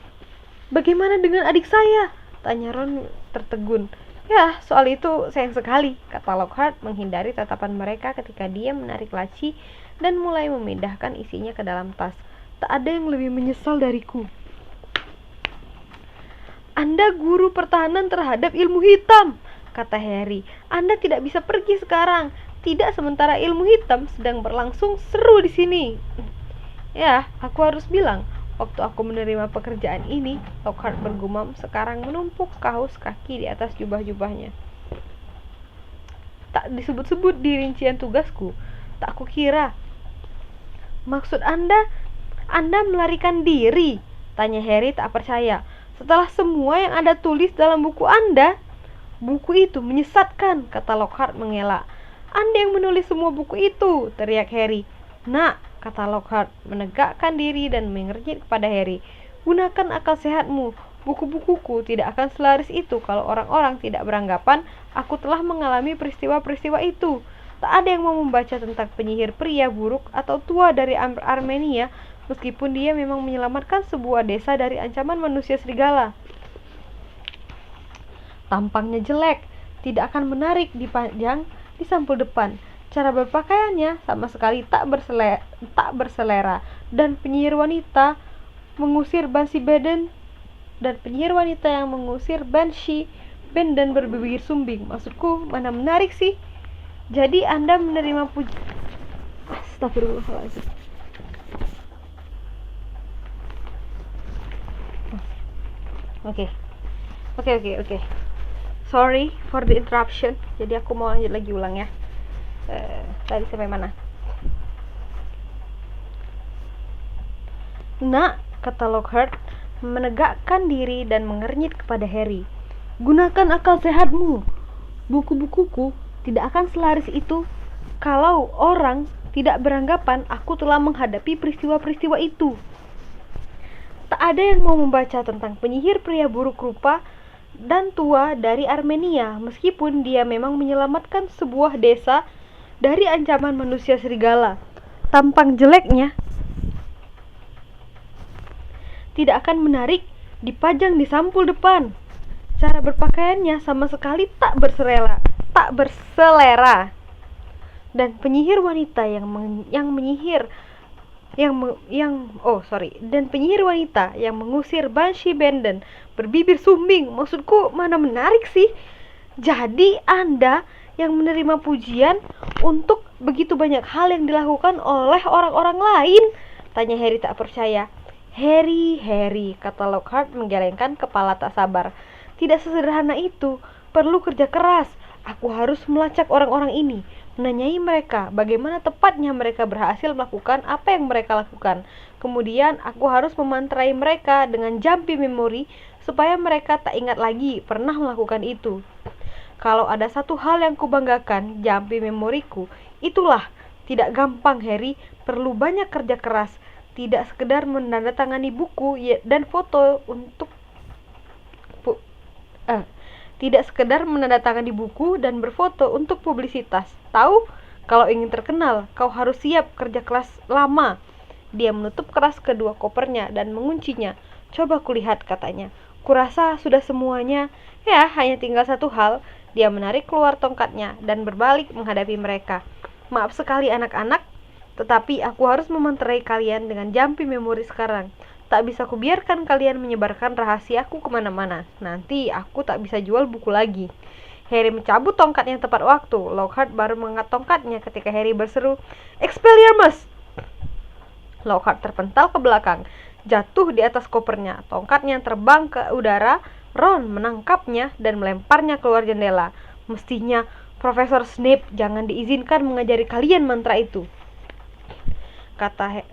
"Bagaimana dengan adik saya?" tanya Ron tertegun. "Ya, soal itu sayang sekali," kata Lockhart menghindari tatapan mereka ketika dia menarik laci dan mulai memindahkan isinya ke dalam tas. "Tak ada yang lebih menyesal dariku." "Anda guru pertahanan terhadap ilmu hitam," kata Harry. "Anda tidak bisa pergi sekarang. Tidak sementara ilmu hitam sedang berlangsung seru di sini." "Ya, aku harus bilang, waktu aku menerima pekerjaan ini," Lockhart bergumam sekarang menumpuk kaos kaki di atas jubah-jubahnya. "Tak disebut-sebut di rincian tugasku. Tak kukira." "Maksud Anda melarikan diri?" tanya Harry tak percaya. "Setelah semua yang Anda tulis dalam buku Anda?" "Buku itu menyesatkan," kata Lockhart mengelak. "Anda yang menulis semua buku itu," teriak Harry. "Nak," kata Lockhart menegakkan diri dan mengernyit kepada Harry, "gunakan akal sehatmu. Buku-bukuku tidak akan selaris itu kalau orang-orang tidak beranggapan aku telah mengalami peristiwa-peristiwa itu." Tak ada yang mau membaca tentang penyihir pria buruk atau tua dari Armenia, meskipun dia memang menyelamatkan sebuah desa dari ancaman manusia serigala. Tampangnya jelek, tidak akan menarik dipajang di sampul depan. Cara berpakaiannya sama sekali tak berselera, dan penyihir wanita mengusir Banshee Benden berbibir sumbing. Maksudku, mana menarik sih? Jadi Anda menerima Astagfirullahaladzim. Oke. Sorry for the interruption. Jadi aku mau lanjut lagi ulang ya. Tadi sampai mana? Nak, kata Lockhart, menegakkan diri dan mengernyit kepada Harry. Gunakan akal sehatmu. Buku-bukuku tidak akan selaris itu kalau orang tidak beranggapan aku telah menghadapi peristiwa-peristiwa itu. Tak ada yang mau membaca tentang penyihir pria buruk rupa dan tua dari Armenia, meskipun dia memang menyelamatkan sebuah desa dari ancaman manusia serigala. Tampang jeleknya tidak akan menarik dipajang di sampul depan. Cara berpakaiannya sama sekali tak berselera. Dan penyihir wanita yang mengusir Banshee Benden berbibir sumbing. Maksudku, mana menarik sih? Jadi Anda yang menerima pujian untuk begitu banyak hal yang dilakukan oleh orang-orang lain? Tanya Harry tak percaya. Harry, kata Lockhart menggelengkan kepala tak sabar. Tidak sesederhana itu, perlu kerja keras. Aku harus melacak orang-orang ini, menanyai mereka bagaimana tepatnya mereka berhasil melakukan apa yang mereka lakukan. Kemudian aku harus memantrai mereka dengan jumpy memory supaya mereka tak ingat lagi pernah melakukan itu. Kalau ada satu hal yang kubanggakan, jumpy memoriku, itulah. Tidak gampang, Harry, perlu banyak kerja keras. Tidak sekedar menandatangani buku dan foto untuk Tidak sekedar menandatangani buku dan berfoto untuk publisitas. Tahu, kalau ingin terkenal, kau harus siap kerja keras lama. Dia menutup keras kedua kopernya dan menguncinya. Coba kulihat, katanya. Kurasa sudah semuanya. Ya, hanya tinggal satu hal. Dia menarik keluar tongkatnya dan berbalik menghadapi mereka. Maaf sekali anak-anak, tetapi aku harus memanterai kalian dengan jumpy memory sekarang. Tak bisa kubiarkan kalian menyebarkan rahasiaku kemana-mana. Nanti aku tak bisa jual buku lagi. Harry mencabut tongkatnya tepat waktu. Lockhart baru mengangkat tongkatnya ketika Harry berseru, Expelliarmus! Lockhart terpental ke belakang, jatuh di atas kopernya. Tongkatnya terbang ke udara. Ron menangkapnya dan melemparnya keluar jendela. Mestinya Profesor Snape jangan diizinkan mengajari kalian mantra itu, kata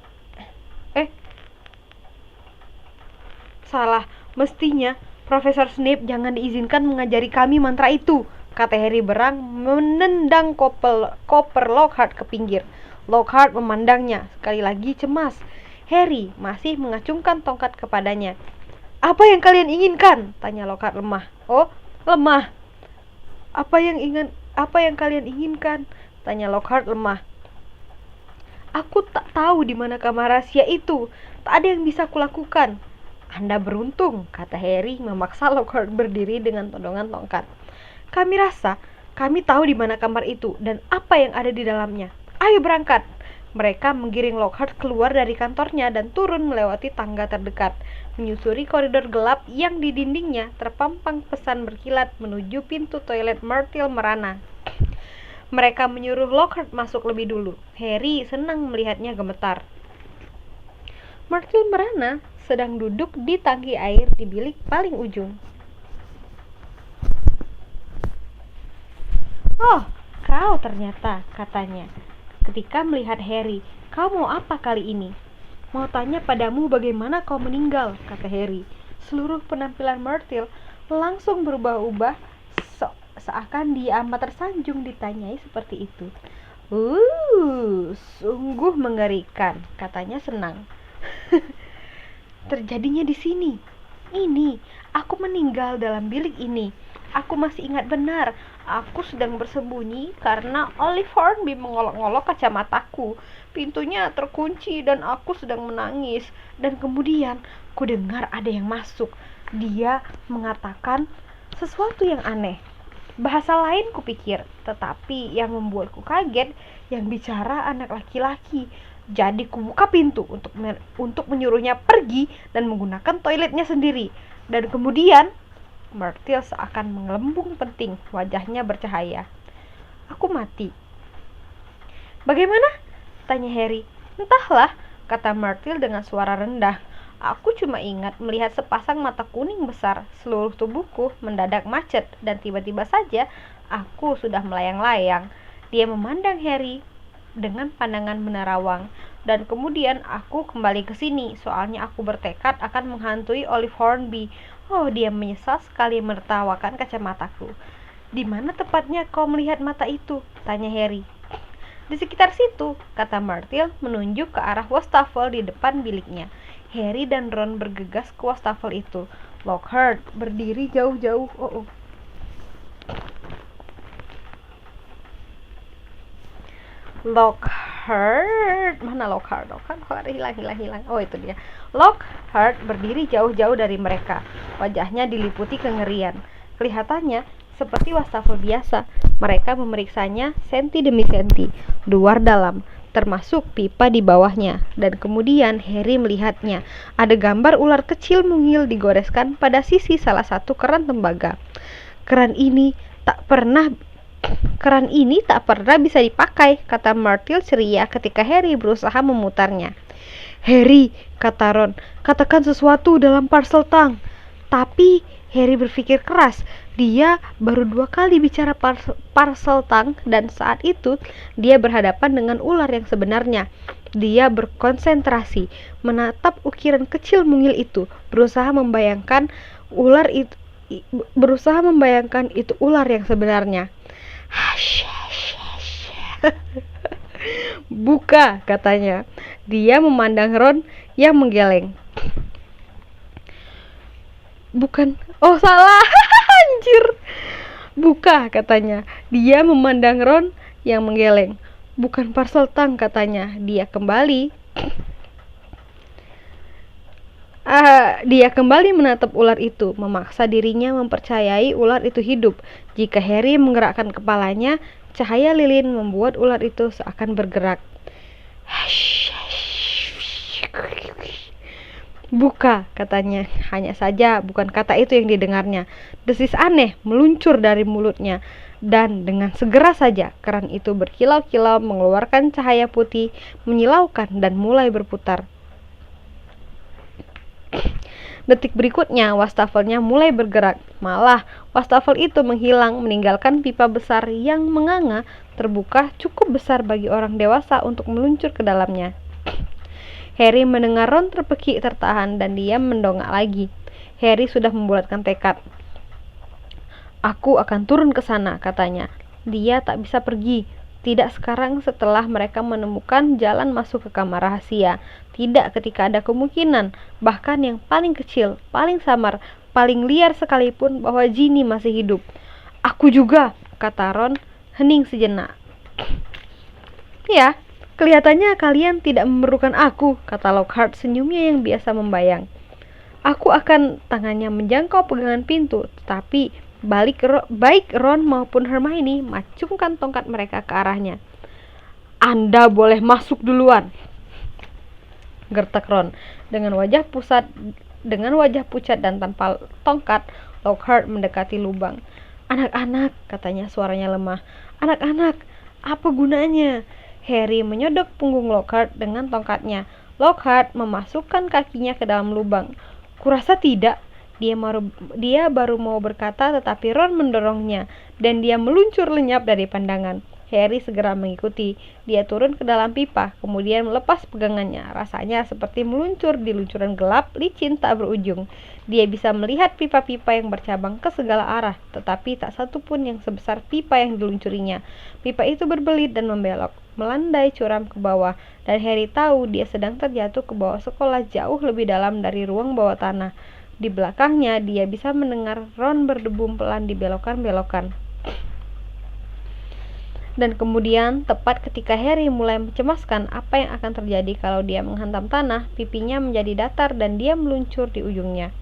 Mestinya Profesor Snape jangan diizinkan mengajari kami mantra itu, kata Harry berang, menendang koper Lockhart ke pinggir. Lockhart memandangnya, sekali lagi cemas. Harry masih mengacungkan tongkat kepadanya. Apa yang kalian inginkan? Tanya Lockhart lemah. Oh, lemah. Apa yang kalian inginkan? Tanya Lockhart lemah. Aku tak tahu di mana kamar rahasia itu. Tak ada yang bisa kulakukan. Anda beruntung, kata Harry memaksa Lockhart berdiri dengan todongan tongkat. Kami rasa kami tahu di mana kamar itu dan apa yang ada di dalamnya. Ayo berangkat. Mereka menggiring Lockhart keluar dari kantornya dan turun melewati tangga terdekat, menyusuri koridor gelap yang di dindingnya terpampang pesan berkilat menuju pintu toilet Myrtle merana. Mereka menyuruh Lockhart masuk lebih dulu. Harry senang melihatnya gemetar. Myrtle merana sedang duduk di tangki air di bilik paling ujung. Oh, kau ternyata, katanya. Ketika melihat Harry, kau mau apa kali ini? Mau tanya padamu bagaimana kau meninggal, kata Harry. Seluruh penampilan Myrtle langsung berubah-ubah, seakan dia amat tersanjung ditanyai seperti itu. Sungguh mengerikan, katanya senang. Terjadinya di sini. Ini, aku meninggal dalam bilik ini. Aku masih ingat benar, aku sedang bersembunyi karena Olive Hornby mengolok-ngolok kacamataku. Pintunya terkunci dan aku sedang menangis. Dan kemudian ku dengar ada yang masuk. Dia mengatakan sesuatu yang aneh. Bahasa lain kupikir, tetapi yang membuatku kaget, yang bicara anak laki-laki. Jadi kubuka pintu untuk menyuruhnya pergi dan menggunakan toiletnya sendiri. Dan kemudian Myrtle seakan menggelembung penting, wajahnya bercahaya. Aku mati. Bagaimana? Tanya Harry. Entahlah, kata Myrtle dengan suara rendah. Aku cuma ingat melihat sepasang mata kuning besar. Seluruh tubuhku mendadak macet dan tiba-tiba saja aku sudah melayang-layang. Dia memandang Harry dengan pandangan menerawang. Dan kemudian aku kembali ke sini, soalnya aku bertekad akan menghantui Olive Hornby. Oh, dia menyesal sekali menertawakan kacamataku. Di mana tepatnya kau melihat mata itu? Tanya Harry. Di sekitar situ, kata Myrtle menunjuk ke arah wastafel di depan biliknya. Harry dan Ron bergegas ke wastafel itu. Lockhart berdiri jauh-jauh. Lockhart, mana Lockhart? Lockhart hilang. Oh, itu dia. Lockhart berdiri jauh-jauh dari mereka. Wajahnya diliputi kengerian. Kelihatannya seperti wastafel biasa. Mereka memeriksanya senti demi senti, luar dalam, termasuk pipa di bawahnya. Dan kemudian Harry melihatnya. Ada gambar ular kecil mungil digoreskan pada sisi salah satu keran tembaga. Keran ini tak pernah bisa dipakai, kata Myrtle ceria ketika Harry berusaha memutarnya. Harry, kata Ron, katakan sesuatu dalam Parseltongue. Tapi Harry berpikir keras. Dia baru 2 kali bicara Parseltongue dan saat itu dia berhadapan dengan ular yang sebenarnya. Dia berkonsentrasi, menatap ukiran kecil mungil itu, berusaha membayangkan itu ular yang sebenarnya. Buka, katanya. Dia memandang Ron yang menggeleng. Bukan. Oh, salah. Anjir. Buka, katanya. Dia memandang Ron yang menggeleng. Bukan Parseltongue, katanya. Dia kembali menatap ular itu, memaksa dirinya mempercayai ular itu hidup. Jika Harry menggerakkan kepalanya, cahaya lilin membuat ular itu seakan bergerak. Buka, katanya. Hanya saja bukan kata itu yang didengarnya. Desis aneh meluncur dari mulutnya. Dan dengan segera saja keran itu berkilau-kilau mengeluarkan cahaya putih menyilaukan dan mulai berputar. Detik berikutnya wastafelnya mulai bergerak. Malah wastafel itu menghilang meninggalkan pipa besar yang menganga terbuka cukup besar bagi orang dewasa untuk meluncur ke dalamnya. Harry mendengar Ron terpekik tertahan dan dia mendongak lagi. Harry sudah membulatkan tekad. Aku akan turun ke sana, katanya. Dia tak bisa pergi. Tidak sekarang setelah mereka menemukan jalan masuk ke kamar rahasia. Tidak ketika ada kemungkinan, bahkan yang paling kecil, paling samar, paling liar sekalipun bahwa Ginny masih hidup. Aku juga, kata Ron, hening sejenak. Ya, kelihatannya kalian tidak memerlukan aku, kata Lockhart senyumnya yang biasa membayang. Aku akan tangannya menjangkau pegangan pintu, tetapi baik Ron maupun Hermione macungkan tongkat mereka ke arahnya. Anda boleh masuk duluan, gertak Ron. Dengan wajah pucat dan tanpa tongkat, Lockhart mendekati lubang. Anak-anak, katanya suaranya lemah. Anak-anak, apa gunanya? Harry menyodok punggung Lockhart dengan tongkatnya. Lockhart memasukkan kakinya ke dalam lubang. Kurasa tidak. Dia baru mau berkata tetapi Ron mendorongnya dan dia meluncur lenyap dari pandangan. Harry segera mengikuti. Dia turun ke dalam pipa, kemudian melepas pegangannya. Rasanya seperti meluncur di luncuran gelap, licin tak berujung. Dia bisa melihat pipa-pipa yang bercabang ke segala arah, tetapi tak satu pun yang sebesar pipa yang diluncurinya. Pipa itu berbelit dan membelok, melandai curam ke bawah, dan Harry tahu dia sedang terjatuh ke bawah sekolah jauh lebih dalam dari ruang bawah tanah. Di belakangnya, dia bisa mendengar Ron berdebum pelan di belokan-belokan. Dan kemudian, tepat ketika Harry mulai mencemaskan apa yang akan terjadi kalau dia menghantam tanah, pipinya menjadi datar dan dia meluncur di ujungnya.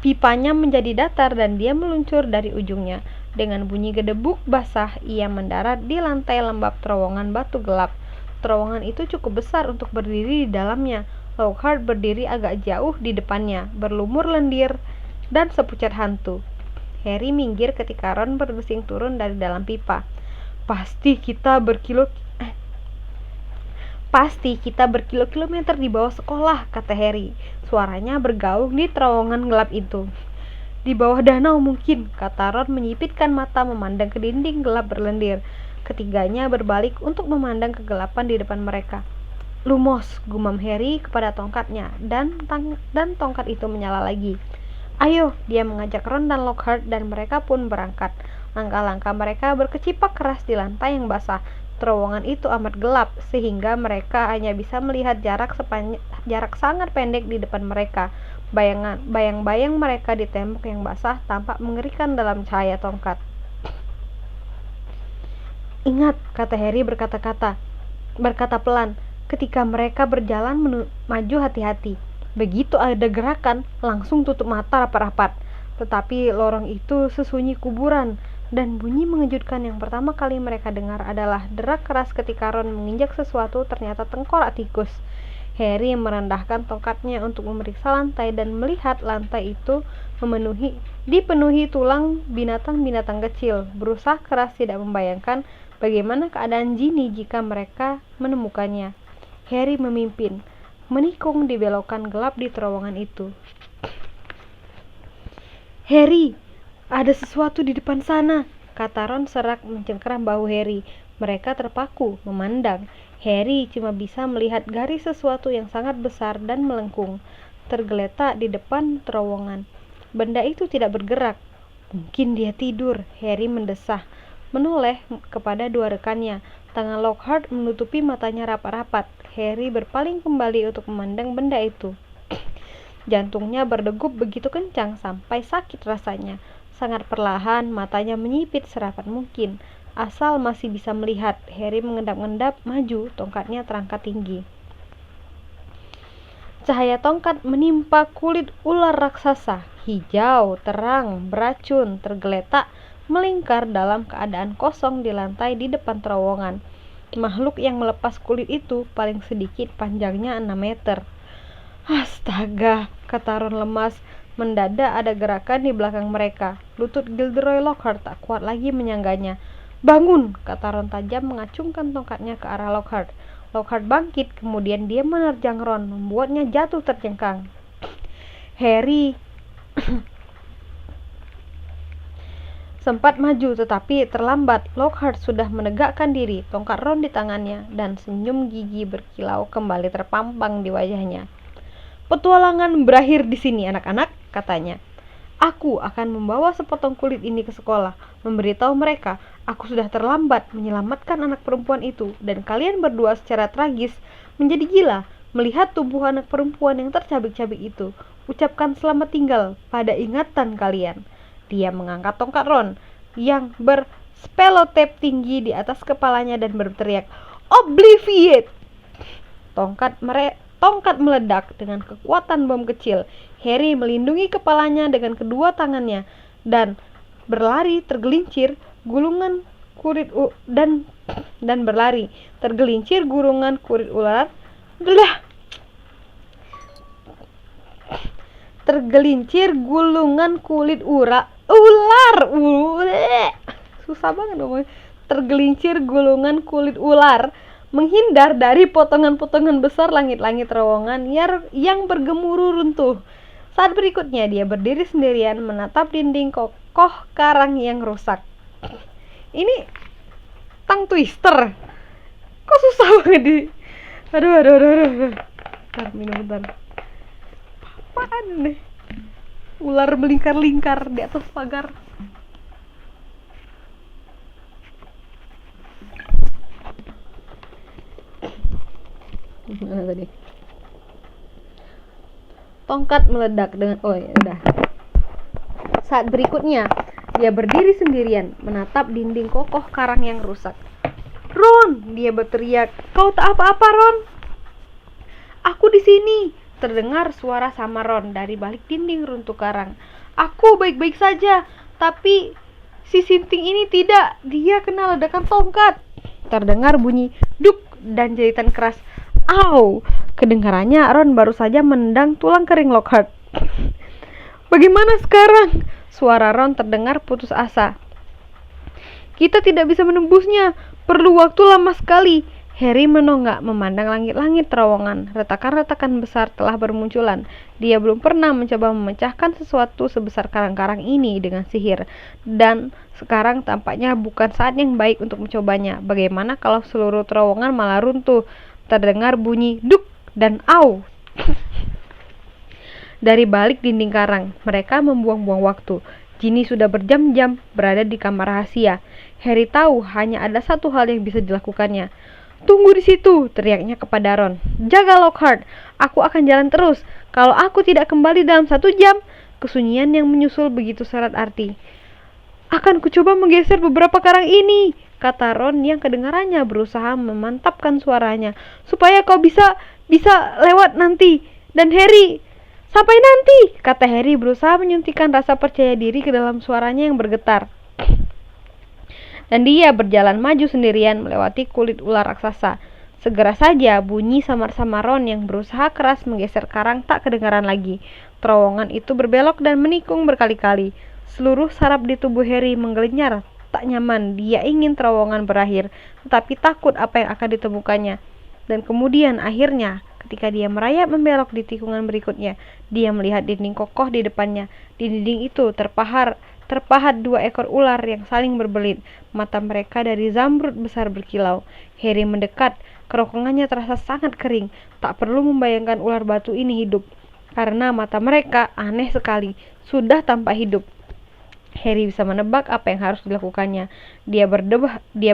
Pipanya menjadi datar dan dia meluncur dari ujungnya. Dengan bunyi gedebuk basah, ia mendarat di lantai lembab terowongan batu gelap. Terowongan itu cukup besar untuk berdiri di dalamnya. Lockhart berdiri agak jauh di depannya, berlumur lendir dan sepucat hantu. Harry minggir ketika Ron bergesing turun dari dalam pipa. Pasti kita berkilo-kilometer di bawah sekolah, kata Harry. Suaranya bergaung di terowongan gelap itu. Di bawah danau mungkin, kata Ron menyipitkan mata memandang ke dinding gelap berlendir. Ketiganya berbalik untuk memandang kegelapan di depan mereka. Lumos, gumam Harry kepada tongkatnya, dan tongkat itu menyala lagi. Ayo, dia mengajak Ron dan Lockhart dan mereka pun berangkat. Langkah-langkah mereka berkecipak keras di lantai yang basah. Terowongan itu amat gelap, sehingga mereka hanya bisa melihat jarak sangat pendek di depan mereka. Bayang-bayang mereka di tembok yang basah tampak mengerikan dalam cahaya tongkat. Ingat, kata Harry berkata pelan. Ketika mereka berjalan maju hati-hati. Begitu ada gerakan, langsung tutup mata rapat-rapat. Tetapi lorong itu sesunyi kuburan, dan bunyi mengejutkan yang pertama kali mereka dengar adalah derak keras ketika Ron menginjak sesuatu, ternyata tengkorak tikus. Harry merendahkan tongkatnya untuk memeriksa lantai dan melihat lantai itu dipenuhi tulang binatang-binatang kecil. Berusaha keras tidak membayangkan bagaimana keadaan Ginny jika mereka menemukannya. Harry memimpin, menikung di belokan gelap di terowongan itu. Harry, ada sesuatu di depan sana, kata Ron serak mencengkeram bahu Harry. Mereka terpaku, memandang. Harry cuma bisa melihat garis sesuatu yang sangat besar dan melengkung, tergeletak di depan terowongan. Benda itu tidak bergerak. Mungkin dia tidur, Harry mendesah, menoleh kepada dua rekannya. Tangan Lockhart menutupi matanya rapat-rapat. Harry berpaling kembali untuk memandang benda itu. Jantungnya berdegup begitu kencang sampai sakit rasanya. Sangat perlahan, matanya menyipit serapat mungkin. Asal masih bisa melihat, Harry mengendap-endap maju, tongkatnya terangkat tinggi. Cahaya tongkat menimpa kulit ular raksasa, hijau, terang, beracun, tergeletak, melingkar dalam keadaan kosong di lantai di depan terowongan. Makhluk yang melepas kulit itu paling sedikit panjangnya 6 meter. Astaga, kata Ron lemas. Mendadak ada gerakan di belakang mereka. Lutut Gilderoy Lockhart tak kuat lagi menyangganya. Bangun, kata Ron tajam mengacungkan tongkatnya ke arah Lockhart. Lockhart bangkit, kemudian dia menerjang Ron, membuatnya jatuh terjengkang. Harry sempat maju tetapi terlambat. Lockhart sudah menegakkan diri, tongkat Ron di tangannya, dan senyum gigi berkilau kembali terpampang di wajahnya. Petualangan berakhir di sini, anak-anak, katanya. Aku akan membawa sepotong kulit ini ke sekolah, memberitahu mereka aku sudah terlambat menyelamatkan anak perempuan itu, dan kalian berdua secara tragis menjadi gila melihat tubuh anak perempuan yang tercabik-cabik itu. Ucapkan selamat tinggal pada ingatan kalian. Dia mengangkat tongkat Ron yang berspelotep tinggi di atas kepalanya dan berteriak, "Obliviate!" Tongkat meledak dengan kekuatan bom kecil. Harry melindungi kepalanya dengan kedua tangannya dan berlari tergelincir gulungan kulit ular. Tergelincir gulungan kulit ular. Susah banget ngomongnya. Tergelincir gulungan kulit ular menghindar dari potongan-potongan besar langit-langit terowongan yang bergemuruh runtuh. Saat berikutnya dia berdiri sendirian menatap dinding kokoh karang yang rusak. Ini tang twister. Kok susah banget di. Aduh. Bentar, minum bentar. Apaan nih? Ular melingkar-lingkar di atas pagar. Mana tadi? tongkat meledak dengan Saat berikutnya, dia berdiri sendirian, menatap dinding kokoh karang yang rusak. "Ron!" dia berteriak. "Kau tak apa-apa, Ron?" "Aku di sini," terdengar suara samar Ron dari balik dinding runtuh karang. "Aku baik-baik saja, tapi si sinting ini tidak. Dia kena ledakan tongkat." Terdengar bunyi duk dan jeritan keras. "Au!" Kedengarannya Ron baru saja menendang tulang kering Lockhart. "Bagaimana sekarang?" Suara Ron terdengar putus asa. "Kita tidak bisa menembusnya. Perlu waktu lama sekali." Harry menonggak memandang langit-langit terowongan. Retakan-retakan besar telah bermunculan. Dia belum pernah mencoba memecahkan sesuatu sebesar karang-karang ini dengan sihir. Dan sekarang tampaknya bukan saat yang baik untuk mencobanya. Bagaimana kalau seluruh terowongan malah runtuh? Terdengar bunyi duk dan au dari balik dinding karang. Mereka membuang-buang waktu. Ginny sudah berjam-jam berada di kamar rahasia. Harry tahu hanya ada satu hal yang bisa dilakukannya. "Tunggu di situ," teriaknya kepada Ron. "Jaga Lockhart. Aku akan jalan terus. Kalau aku tidak kembali dalam 1 jam..." Kesunyian yang menyusul begitu syarat arti. "Akan kucoba menggeser beberapa karang ini," kata Ron yang kedengarannya berusaha memantapkan suaranya, "supaya kau bisa lewat nanti. Dan Harry..." "Sampai nanti," kata Harry berusaha menyuntikkan rasa percaya diri ke dalam suaranya yang bergetar. Dan dia berjalan maju sendirian melewati kulit ular raksasa. Segera saja bunyi samar-samar Ron yang berusaha keras menggeser karang tak kedengaran lagi. Terowongan itu berbelok dan menikung berkali-kali. Seluruh saraf di tubuh Harry menggelenyar. Tak nyaman, dia ingin terowongan berakhir, tetapi takut apa yang akan ditemukannya. Dan kemudian akhirnya, ketika dia merayap membelok di tikungan berikutnya, dia melihat dinding kokoh di depannya. Di dinding itu terpahat 2 ekor ular yang saling berbelit. Mata mereka dari zamrud besar berkilau. Harry mendekat. Kerongkongannya terasa sangat kering. Tak perlu membayangkan ular batu ini hidup, karena mata mereka aneh sekali, sudah tampak hidup. Harry bisa menebak apa yang harus dilakukannya. Dia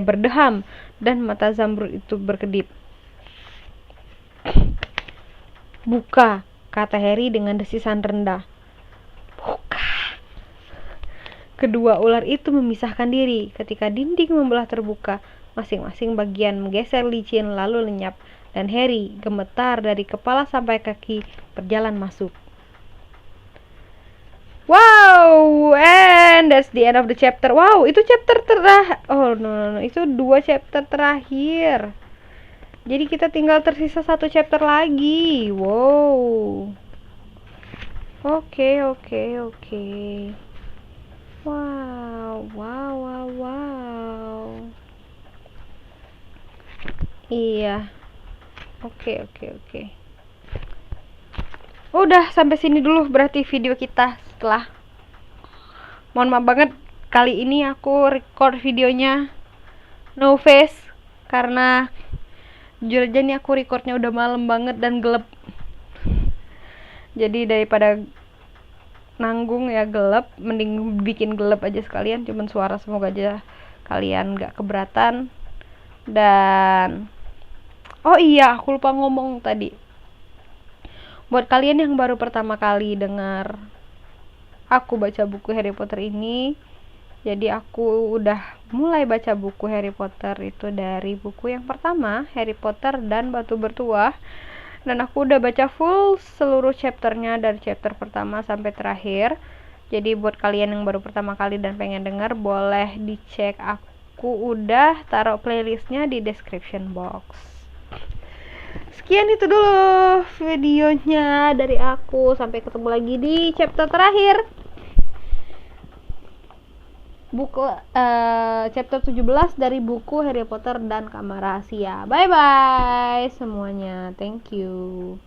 berdeham dan mata zamrud itu berkedip. "Buka," kata Harry dengan desisan rendah. "Buka." Kedua ular itu memisahkan diri. Ketika dinding membelah terbuka, masing-masing bagian menggeser licin lalu lenyap, dan Harry, gemetar dari kepala sampai kaki, berjalan masuk. Wow, and that's the end of the chapter. Wow, itu chapter terakhir. Oh no, itu 2 chapter terakhir. Jadi kita tinggal tersisa 1 chapter lagi. Wow. Oke. Wow. Iya. Oke. Udah sampai sini dulu berarti video kita setelah. Mohon maaf banget kali ini aku record videonya no face karena jujur aja nih aku recordnya udah malam banget dan gelap. Jadi daripada nanggung ya gelap, mending bikin gelap aja sekalian. Cuman suara semoga aja kalian gak keberatan. Dan oh iya, aku lupa ngomong tadi. Buat kalian yang baru pertama kali dengar aku baca buku Harry Potter ini, jadi aku udah mulai baca buku Harry Potter itu dari buku yang pertama, Harry Potter dan Batu Bertuah. Dan aku udah baca full seluruh chapternya dari chapter pertama sampai terakhir. Jadi buat kalian yang baru pertama kali dan pengen denger, boleh dicek. Aku udah taruh playlistnya di description box. Sekian itu dulu videonya dari aku. Sampai ketemu lagi di chapter terakhir. Buku chapter 17 dari buku Harry Potter dan Kamar Rahasia. Bye bye semuanya. Thank you.